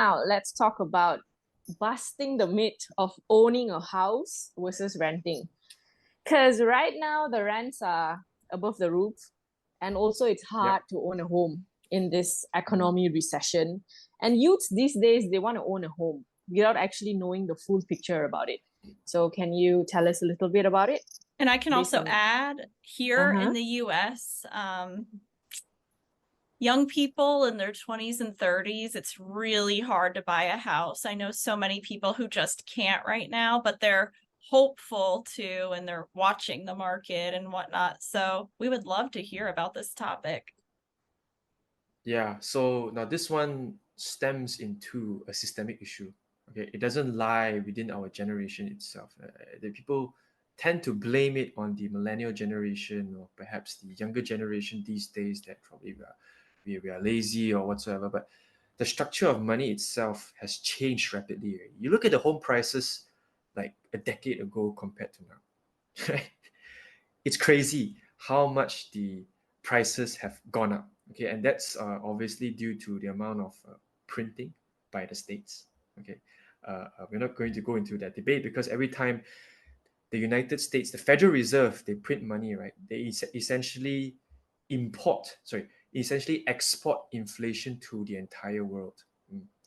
Now, let's talk about busting the myth of owning a house versus renting. Because right now, the rents are above the roof, and also it's Yep. hard to own a home in this economy recession. And youths these days, they want to own a home without actually knowing the full picture about it. So, can you tell us a little bit about it And I can based also on? add here Uh-huh. in the US, young people in their 20s and 30s, it's really hard to buy a house. I know so many people who just can't right now, but they're hopeful to, and they're watching the market and whatnot. So we would love to hear about this topic. Yeah. So now this one stems into a systemic issue. Okay, it doesn't lie within our generation itself. The people tend to blame it on the millennial generation or perhaps the younger generation these days that probably we are lazy or whatsoever. But the structure of money itself has changed rapidly. Right? You look at the home prices like a decade ago compared to now. Right? It's crazy how much the prices have gone up. Okay, and that's obviously due to the amount of printing by the states. Okay, we're not going to go into that debate because every time the United States, the Federal Reserve, they print money, right? They essentially essentially export inflation to the entire world.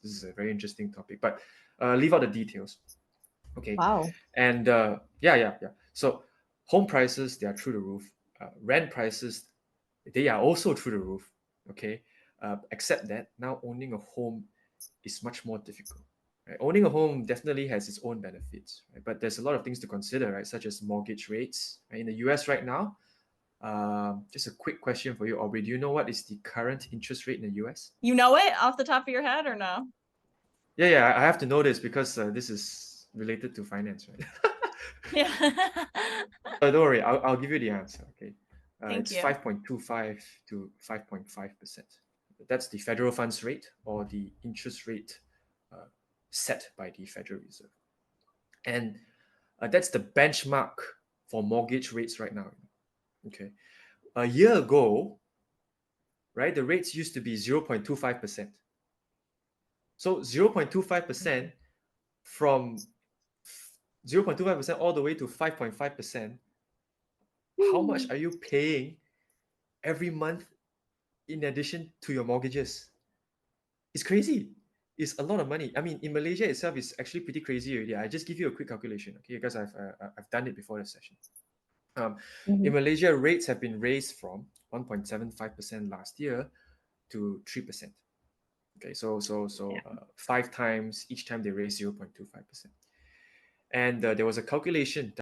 This is a very interesting topic, but leave out the details. Okay, Wow. and yeah. So home prices, they are through the roof. Rent prices, they are also through the roof. Okay, except that now owning a home is much more difficult. Right? Owning a home definitely has its own benefits, right? But there's a lot of things to consider, right? Such as mortgage rates. Right? In the US right now, just a quick question for you, Aubrey. Do you know what is the current interest rate in the US? You know it off the top of your head or no? Yeah. I have to know this because this is related to finance, right? Yeah. Don't worry, I'll give you the answer. Okay, Thank it's you. 5.25 to 5.5%. That's the federal funds rate or the interest rate uh, set by the Federal Reserve, and that's the benchmark for mortgage rates right now. Okay, a year ago, right, the rates used to be 0.25%. So 0.25% from 0.25% all the way to 5.5%. How much are you paying every month in addition to your mortgages? It's crazy. It's a lot of money. I mean, in Malaysia itself, it's actually pretty crazy already. I just give you a quick calculation, okay? Because I've done it before the session. Um, in Mhm. Malaysia, rates have been raised from 1.75% last year to 3%. Okay, so five times each time they raise 0.25%. And there was a calculation